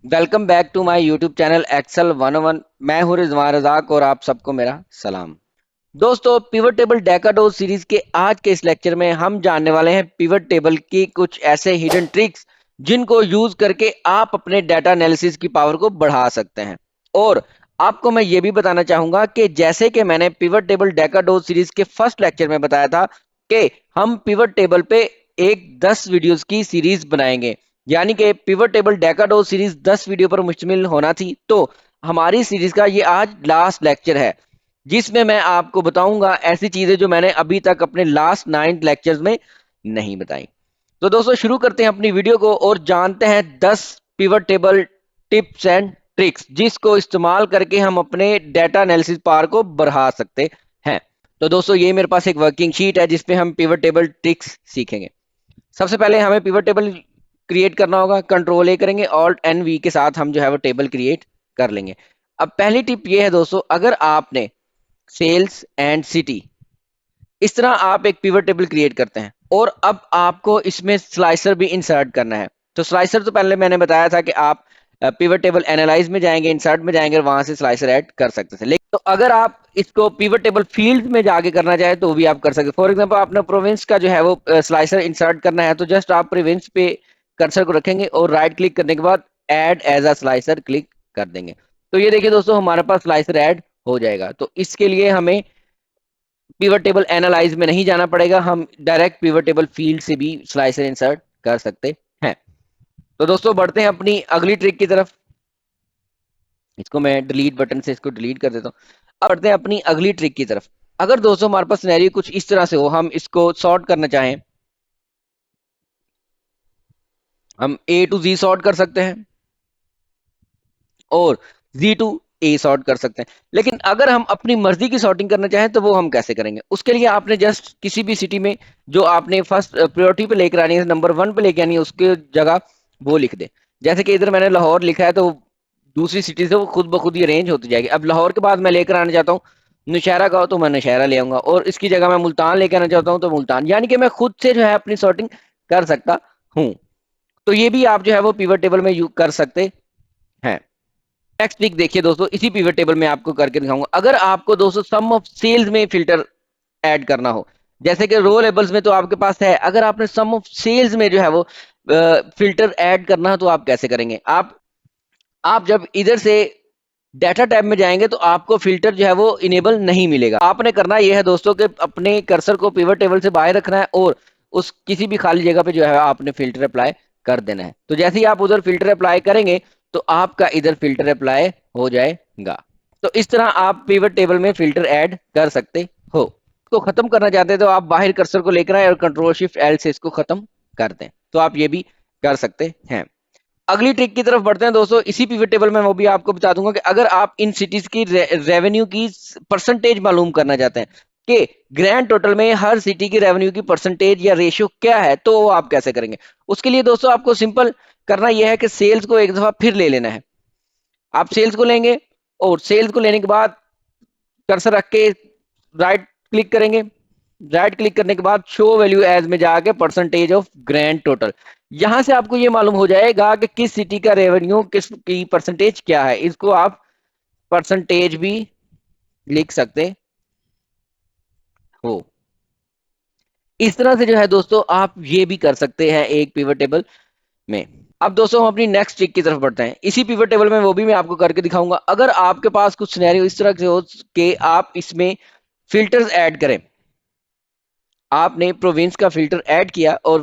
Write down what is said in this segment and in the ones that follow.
Welcome back to my YouTube channel Excel 101। मैं हूं रिजवान रजाक और आप सबको मेरा सलाम। दोस्तों, पिवट टेबल डेकाडोज सीरीज के आज के इस लेक्चर में हम जानने वाले हैं पिवट टेबल की कुछ ऐसे हिडन ट्रिक्स जिनको यूज करके आप अपने डाटा एनालिसिस की पावर को बढ़ा सकते हैं। और आपको मैं ये भी बताना चाहूंगा कि जैसे कि मैंने पिवट टेबल डेकाडोज सीरीज के फर्स्ट लेक्चर में बताया था कि हम पिवट टेबल पे एक 10 वीडियोस की सीरीज बनाएंगे, यानी कि पिवट टेबल डेकाडोज सीरीज 10 वीडियो पर मुश्तमिल होना थी। तो हमारी सीरीज का ये आज लास्ट लेक्चर है जिसमें मैं आपको बताऊंगा ऐसी चीजें जो मैंने अभी तक अपने लास्ट 9 लेक्चर्स में नहीं बताई। तो दोस्तों, शुरू करते हैं अपनी वीडियो को और जानते हैं 10 pivot table tips and tricks जिसको इस्तेमाल करके हम अपने डाटा एनालिसिस पावर को बढ़ा सकते हैं। तो दोस्तों, ये मेरे पास एक वर्किंग शीट है जिसपे हम पिवट टेबल ट्रिक्स सीखेंगे। सबसे पहले हमें पिवट टेबल क्रिएट करना होगा। कंट्रोल ए करेंगे, ऑल्ट एन वी के साथ हम जो है वो टेबल क्रिएट कर लेंगे। अब पहली टिप ये है दोस्तों, अगर आपने सेल्स एंड सिटी इस तरह आप एक पिवट टेबल क्रिएट करते हैं और अब आपको इसमें स्लाइसर भी इंसर्ट करना है। तो स्लाइसर तो पहले मैंने बताया था कि आप पिवट टेबल एनालाइज में जाएंगे, इंसर्ट में जाएंगे और वहां से स्लाइसर ऐड कर सकते थे। लेकिन तो अगर आप इसको पिवट टेबल फील्ड में जाके करना चाहे तो भी आप कर सकते। फॉर एग्जांपल, आपने प्रोविंस का जो है वो स्लाइसर इंसर्ट करना है, तो जस्ट आप प्रोविंस पे कर्सर को रखेंगे और राइट क्लिक करने के बाद add as a slicer click कर देंगे। तो ये देखिए दोस्तों, हमारे पास स्लाइसर ऐड हो जाएगा। तो इसके लिए हमें पिवट टेबल एनालाइज में नहीं जाना पड़ेगा, हम डायरेक्ट पिवट टेबल फील्ड से भी स्लाइसर इंसर्ट कर सकते हैं। तो दोस्तों, बढ़ते हैं अपनी अगली ट्रिक की तरफ। इसको मैं डिलीट बटन से इसको डिलीट कर देता हूँ। अब बढ़ते हैं अपनी अगली ट्रिक की तरफ। अगर दोस्तों हमारे पास सिनेरियो कुछ इस तरह से हो, हम इसको सॉर्ट करना चाहें, हम ए टू जी सॉर्ट कर सकते हैं और जी टू ए सॉर्ट कर सकते हैं। लेकिन अगर हम अपनी मर्जी की सॉर्टिंग करना चाहें तो वो हम कैसे करेंगे? उसके लिए आपने जस्ट किसी भी सिटी में जो आपने फर्स्ट प्रायोरिटी पे लेकर आनी है, नंबर 1 पे लेकर आनी है, उसके जगह वो लिख दे। जैसे कि इधर मैंने लाहौर लिखा है, तो दूसरी सिटी से वो खुद ब खुद ही अरेंज होती जाएगी। अब लाहौर के बाद मैं लेकर आना चाहता हूँ नौशहरा का, हो तो मैं नौशहरा ले आऊंगा, और इसकी जगह मैं मुल्तान लेकर आना चाहता हूँ तो मुल्तान, यानी कि मैं खुद से जो है अपनी सॉर्टिंग कर सकता हूँ। तो ये भी आप जो है वो पिवट टेबल में यूज कर सकते हैं। नेक्स्ट ट्रिक देखिए दोस्तों, इसी पिवट टेबल में आपको करके दिखाऊंगा। अगर आपको दोस्तों सम ऑफ सेल्स में फिल्टर ऐड करना हो, जैसे कि रो लेबल्स में तो आपके पास है, अगर आपने सम ऑफ सेल्स में जो है वो फिल्टर ऐड करना है तो आप कैसे करेंगे? आप जब इधर से डाटा टैब में जाएंगे तो आपको फिल्टर जो है वो इनेबल नहीं मिलेगा। आपने करना यह है दोस्तों कि अपने कर्सर को पिवट टेबल से बाहर रखना है और उस किसी भी खाली जगह पे जो है आपने फिल्टर अप्लाई कर देना है। तो जैसे ही आप उधर फिल्टर अप्लाई करेंगे तो आपका इधर फिल्टर अप्लाई हो जाएगा। तो इस तरह आप पिवट टेबल में फिल्टर ऐड कर सकते हो। इसको खत्म करना चाहते हैं तो आप बाहर कर्सर को लेकर आए और कंट्रोल शिफ्ट एल से इसको खत्म कर दें। तो आप ये भी कर सकते हैं। अगली ट्रिक की तरफ बढ़ते हैं दोस्तों। इसी पिवट टेबल में वो भी आपको बता दूंगा कि अगर आप इन सिटीज की रेवेन्यू की परसेंटेज मालूम करना चाहते हैं कि ग्रैंड टोटल में हर सिटी की रेवेन्यू की परसेंटेज या रेशियो क्या है, तो वो आप कैसे करेंगे? उसके लिए दोस्तों आपको सिंपल करना यह है कि सेल्स को एक दफा फिर ले लेना है। आप सेल्स को लेंगे और सेल्स को लेने के बाद कर्सर रख के राइट क्लिक करेंगे। राइट क्लिक करने के बाद शो वैल्यू एज में जाके परसेंटेज ऑफ ग्रैंड टोटल, यहां से आपको ये मालूम हो जाएगा कि किस सिटी का रेवेन्यू किस की परसेंटेज क्या है। इसको आप परसेंटेज भी लिख सकते हो। इस तरह से जो है दोस्तों आप ये भी कर सकते हैं एक पिवट टेबल में। अब दोस्तों हम अपनी नेक्स्ट ट्रिक की तरफ बढ़ते हैं। इसी पिवट टेबल में वो भी मैं आपको करके दिखाऊंगा। अगर आपके पास कुछ सिनेरियो इस तरह से हो कि आप इसमें फिल्टर्स ऐड करें, आपने प्रोविंस का फिल्टर ऐड किया और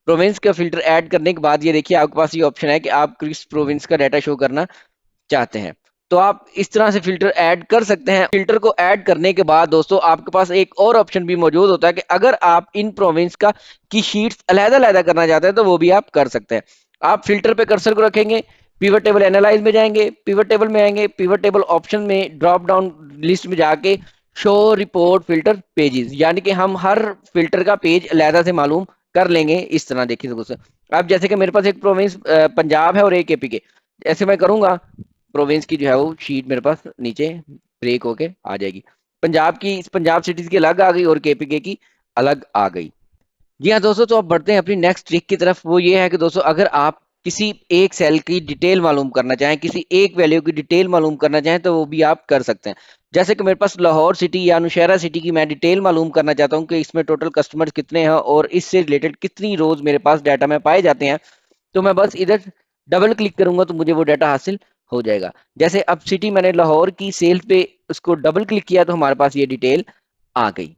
प्रोविंस का फिल्टर ऐड करने के बाद ये देखिए आपके पास ये ऑप्शन है कि आप किस प्रोविंस का डाटा शो करना चाहते हैं। तो आप इस तरह से फिल्टर ऐड कर सकते हैं। फिल्टर को ऐड करने के बाद दोस्तों आपके पास एक और ऑप्शन भी मौजूद होता है कि अगर आप इन प्रोविंस का की शीट्स अलग-अलग करना चाहते हैं तो वो भी आप कर सकते हैं। आप फिल्टर पे कर्सर को रखेंगे, पिवट टेबल एनालाइज में जाएंगे, पिवट टेबल में आएंगे, पिवट टेबल ऑप्शन में ड्रॉप डाउन लिस्ट में जाके शो रिपोर्ट फिल्टर पेजेस, यानी कि हम हर फिल्टर का पेज अलहदा से मालूम कर लेंगे। इस तरह देखिए दोस्तों, अब जैसे कि मेरे पास एक प्रोविंस पंजाब है और एक एपी के, ऐसे मैं करूंगा प्रोविंस की जो है वो शीट मेरे पास नीचे ब्रेक होके आ जाएगी। पंजाब की, पंजाब सिटीज की अलग आ गई और केपीके की अलग आ गई। जी हाँ दोस्तों, तो अब बढ़ते हैं अपनी नेक्स्ट ट्रिक की तरफ। वो ये है कि दोस्तों अगर आप किसी एक सेल की डिटेल मालूम करना चाहें, किसी एक वैल्यू की डिटेल मालूम करना चाहें तो वो भी आप कर सकते हैं। जैसे कि मेरे पास लाहौर सिटी या नौशहरा सिटी की मैं डिटेल मालूम करना चाहता हूं कि इसमें टोटल कस्टमर्स कितने हैं और इससे रिलेटेड कितनी रोज मेरे पास डाटा में पाए जाते हैं, तो मैं बस इधर डबल क्लिक करूंगा तो मुझे वो डाटा हासिल हो जाएगा। जैसे अब सिटी मैंने लाहौर की सेल पे उसको डबल क्लिक किया तो हमारे पास ये डिटेल आ गई।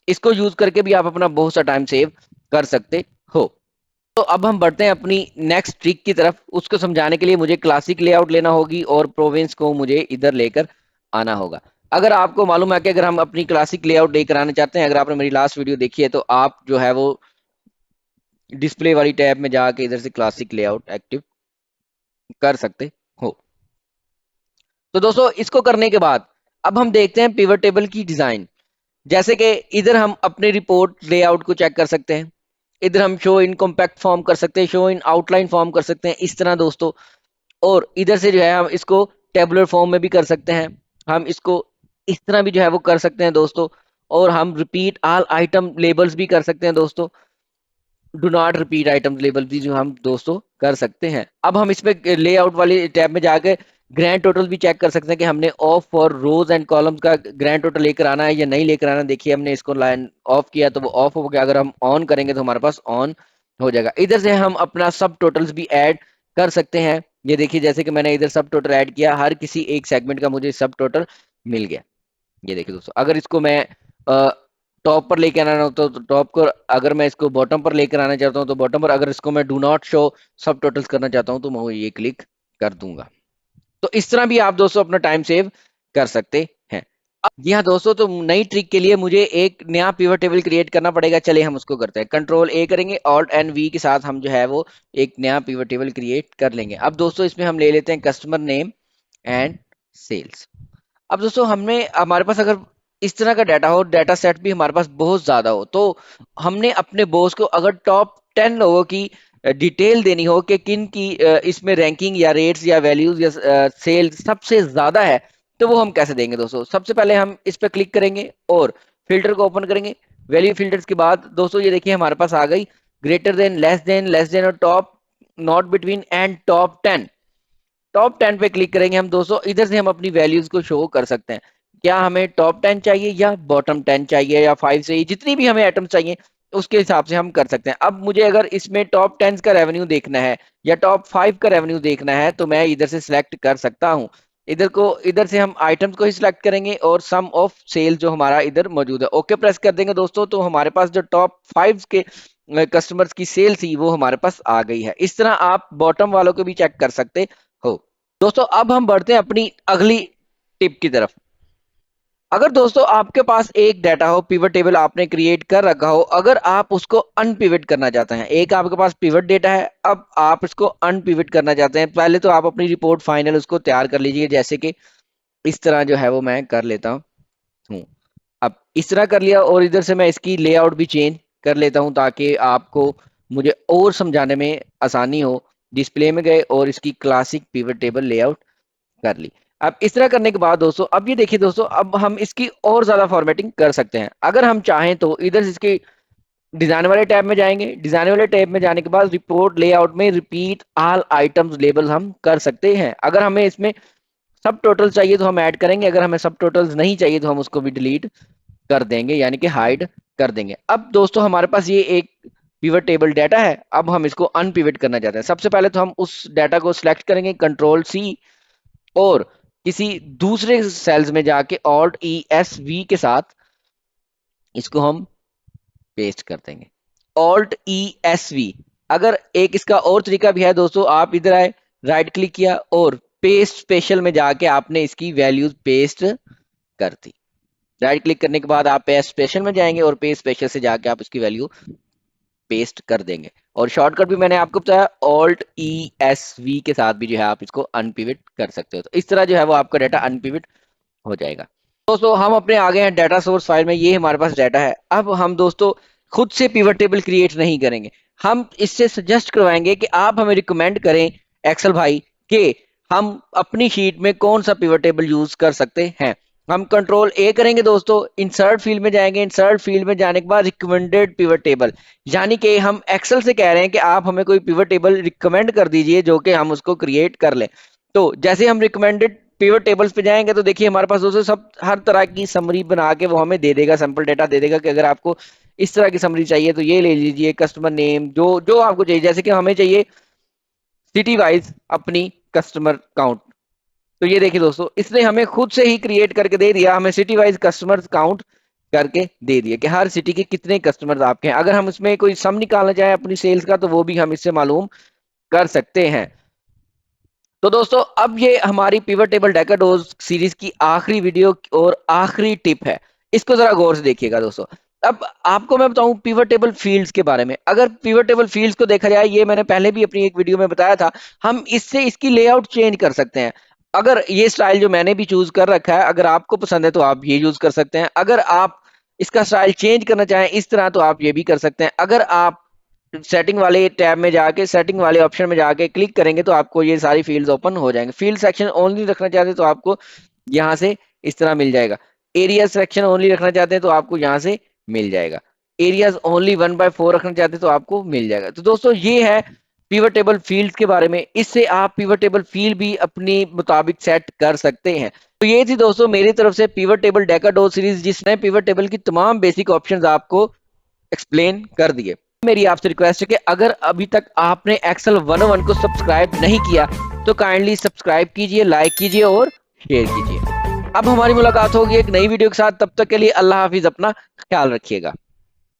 इसको यूज करके भी आप अपना बहुत सा टाइम सेव कर सकते हो। तो अब हम बढ़ते हैं अपनी नेक्स्ट ट्रिक की तरफ। उसको समझाने के लिए मुझे क्लासिक लेआउट लेना होगी और प्रोविंस को मुझे इधर लेकर आना होगा। अगर आपको मालूम है कि अगर हम अपनी क्लासिक लेआउट लेकर आना चाहते हैं, अगर आपने मेरी लास्ट वीडियो देखी है तो आप जो है वो डिस्प्ले वाली टैब में जाके इधर से क्लासिक लेआउट एक्टिव कर सकते हो। तो दोस्तों इसको करने के बाद अब हम देखते हैं पिवट टेबल की डिजाइन। जैसे कि इधर हम अपने रिपोर्ट लेआउट को चेक कर सकते हैं, इधर हम शो इन कॉम्पैक्ट फॉर्म कर सकते हैं, शो इन आउटलाइन फॉर्म कर सकते हैं इस तरह दोस्तों। और इधर से जो है हम इसको टेबुलर फॉर्म में भी कर सकते हैं, हम इसको इस तरह भी जो है वो कर सकते हैं दोस्तों। और हम रिपीट ऑल आइटम लेबल्स भी कर सकते हैं दोस्तों, do not repeat item label भी जो हम दोस्तों कर सकते हैं। अब हम इसमें लेआउट वाली टैब में जाके ग्रैंड टोटल भी चेक कर सकते हैं कि हमने off for rows and columns का ग्रैंड टोटल लेकर आना है या नहीं लेकर आना। देखिए हमने इसको लाइन ऑफ किया तो वो ऑफ हो गया, अगर हम ऑन करेंगे तो हमारे पास ऑन हो जाएगा। इधर से हम अपना सब टोटल्स भी ऐड कर सकते हैं। ये देखिए जैसे कि मैंने इधर सब टोटल ऐड किया, हर किसी एक सेगमेंट का मुझे सब टोटल मिल गया। ये देखिए दोस्तों, अगर इसको मैं टॉप पर लेकर आना हो तो टॉप को, अगर मैं इसको बॉटम पर लेकर आना चाहता हूँ तो बॉटम पर, अगर इसको मैं डू नॉट शो सब टोटल्स करना चाहता हूँ तो मैं ये क्लिक कर दूंगा। तो इस तरह भी आप दोस्तों अपना टाइम सेव कर सकते हैं। जी हाँ दोस्तों, तो नई ट्रिक के लिए मुझे एक नया पिवट टेबल क्रिएट करना पड़ेगा। चलिए हम उसको करते हैं, कंट्रोल ए करेंगे, ऑल्ट एंड वी के साथ हम जो है वो एक नया पिवट टेबल क्रिएट कर लेंगे। अब दोस्तों इसमें हम ले लेते हैं कस्टमर नेम एंड सेल्स। अब दोस्तों हमने, हमारे पास अगर इस तरह का डाटा हो, डाटा सेट भी हमारे पास बहुत ज्यादा हो, तो हमने अपने बॉस को अगर टॉप 10 लोगों की डिटेल देनी हो कि किन की इसमें रैंकिंग या रेट्स या वैल्यूज या सेल्स सबसे ज्यादा है, तो वो हम कैसे देंगे दोस्तों। सबसे पहले हम इस पर क्लिक करेंगे और फिल्टर को ओपन करेंगे। वैल्यू फिल्टर्स के बाद दोस्तों ये देखिए हमारे पास आ गई ग्रेटर देन, लेस देन और top, not between and top 10। Top 10 पे क्लिक करेंगे हम दोस्तों, इधर से हम अपनी वैल्यूज को शो कर सकते हैं। क्या हमें टॉप 10 चाहिए या बॉटम 10 चाहिए या 5 चाहिए, जितनी भी हमें आइटम चाहिए उसके हिसाब से हम कर सकते हैं। अब मुझे अगर इसमें टॉप 10 का रेवेन्यू देखना है या टॉप 5 का रेवेन्यू देखना है तो मैं इधर से सिलेक्ट कर सकता हूं। इधर से हम आइटम्स को ही सिलेक्ट करेंगे और सम ऑफ सेल जो हमारा इधर मौजूद है, ओके प्रेस कर देंगे दोस्तों, तो हमारे पास जो टॉप 5 के कस्टमर्स की सेल थी वो हमारे पास आ गई है। इस तरह आप बॉटम वालों को भी चेक कर सकते हो। दोस्तों अब हम बढ़ते हैं अपनी अगली टिप की तरफ। अगर दोस्तों आपके पास एक डाटा हो, पिवट टेबल आपने क्रिएट कर रखा हो, अगर आप उसको अनपिवट करना चाहते हैं, एक आपके पास पिवट डेटा है, अब आप इसको अनपिवट करना चाहते हैं, पहले तो आप अपनी रिपोर्ट फाइनल उसको तैयार कर लीजिए। जैसे कि इस तरह जो है वो मैं कर लेता हूँ। अब इस तरह कर लिया और इधर से मैं इसकी लेआउट भी चेंज कर लेता हूँ ताकि आपको मुझे और समझाने में आसानी हो। डिस्प्ले में गए और इसकी क्लासिक पिवट टेबल लेआउट कर ली। अब इस तरह करने के बाद दोस्तों, अब ये देखिए दोस्तों, अब हम इसकी और ज्यादा फॉर्मेटिंग कर सकते हैं। अगर हम चाहें तो इधर से इसके डिजाइन वाले टैब में जाएंगे, डिजाइन वाले टैब में जाने के बाद रिपोर्ट लेआउट में रिपीट ऑल आइटम्स लेबल हम कर सकते हैं। अगर हमें इसमें सब टोटल चाहिए तो हम ऐड करेंगे, अगर हमें सब टोटल्स नहीं चाहिए तो हम उसको भी डिलीट कर देंगे, यानी कि हाइड कर देंगे। अब दोस्तों हमारे पास ये एक पिवट टेबल डाटा है, अब हम इसको अनपिवट करना चाहते हैं। सबसे पहले तो हम उस डाटा को सिलेक्ट करेंगे, कंट्रोल सी, और किसी दूसरे सेल्स में जाके ऑल्ट ई एस वी के साथ इसको हम पेस्ट कर देंगे, ऑल्ट ई एस वी। अगर एक इसका और तरीका भी है दोस्तों, आप इधर आए, राइट क्लिक किया और पेस्ट स्पेशल में जाके आपने इसकी वैल्यूज पेस्ट कर दी। राइट क्लिक करने के बाद आप पेस्ट स्पेशल में जाएंगे और पेस्ट स्पेशल से जाके आप इसकी वैल्यू पेस्ट कर देंगे। और शॉर्टकट भी मैंने आपको बताया, ऑल्ट ई एस वी के साथ भी जो है आप इसको अनपिवट कर सकते हो। तो इस तरह जो है वो आपका डाटा अनपिवट हो जाएगा। दोस्तों हम अपने आ गए हैं डाटा सोर्स फाइल में, ये हमारे पास डाटा है। अब हम दोस्तों खुद से पिवट टेबल क्रिएट नहीं करेंगे, हम इससे सजेस्ट करवाएंगे कि आप हमें रिकमेंड करें एक्सेल भाई कि हम अपनी शीट में कौन सा पिवट टेबल यूज कर सकते हैं। हम कंट्रोल ए करेंगे दोस्तों, इंसर्ट फील्ड में जाएंगे, इंसर्ट फील्ड में जाने के बाद रिकमेंडेड पिवट टेबल, यानी कि हम एक्सेल से कह रहे हैं कि आप हमें कोई पिवट टेबल रिकमेंड कर दीजिए जो कि हम उसको क्रिएट कर लें। तो जैसे हम रिकमेंडेड पिवट टेबल्स पे जाएंगे तो देखिए हमारे पास दोस्तों सब हर तरह की समरी बना के वो हमें दे देगा, सैंपल डेटा दे देगा कि अगर आपको इस तरह की समरी चाहिए तो ये ले लीजिए, कस्टमर नेम जो जो आपको चाहिए, जैसे कि हमें चाहिए सिटी वाइज अपनी कस्टमर काउंट। तो ये देखिए दोस्तों, इसने हमें खुद से ही क्रिएट करके दे दिया, हमें सिटी वाइज कस्टमर काउंट करके दे दिया कि हर सिटी के कितने कस्टमर्स आपके हैं। अगर हम इसमें कोई सम निकालना चाहें अपनी सेल्स का तो वो भी हम इससे मालूम कर सकते हैं। तो दोस्तों अब ये हमारी पिवट टेबल डेकाडोज सीरीज की आखिरी वीडियो और आखिरी टिप है, इसको जरा गौर से देखिएगा दोस्तों। अब आपको मैं बताऊं पिवट टेबल फील्ड्स के बारे में। अगर पिवट टेबल फील्ड्स को देखा जाए, ये मैंने पहले भी अपनी एक वीडियो में बताया था, हम इससे इसकी लेआउट चेंज कर सकते हैं। अगर ये स्टाइल जो मैंने भी चूज कर रखा है अगर आपको पसंद है तो आप ये यूज कर सकते हैं। अगर आप इसका स्टाइल चेंज करना चाहें इस तरह तो आप ये भी कर सकते हैं। अगर आप सेटिंग वाले टैब में जाके सेटिंग वाले ऑप्शन में जाके क्लिक करेंगे तो आपको ये सारी फील्ड्स ओपन हो जाएंगे। फील्ड सेक्शन ओनली रखना चाहते हैं तो आपको यहाँ से इस तरह मिल जाएगा। एरिया सेक्शन ओनली रखना चाहते हैं तो आपको यहाँ से मिल जाएगा। एरियाज ओनली 1/4 रखना चाहते हैं तो आपको मिल जाएगा। तो दोस्तों ये है पिवट टेबल फील्ड्स के बारे में, इससे आप पिवट टेबल फील्ड भी अपनी मुताबिक सेट कर सकते हैं। तो ये थी दोस्तों मेरी तरफ से पिवट टेबल डेकाडोज सीरीज, जिसने पिवट टेबल की तमाम बेसिक ऑप्शंस आपको एक्सप्लेन कर दिए। मेरी आपसे रिक्वेस्ट है कि अगर अभी तक आपने एक्सेल 101 को सब्सक्राइब नहीं किया तो काइंडली सब्सक्राइब कीजिए, लाइक कीजिए और शेयर कीजिए। अब हमारी मुलाकात होगी एक नई वीडियो के साथ, तब तक के लिए अल्लाह हाफिज, अपना ख्याल रखिएगा।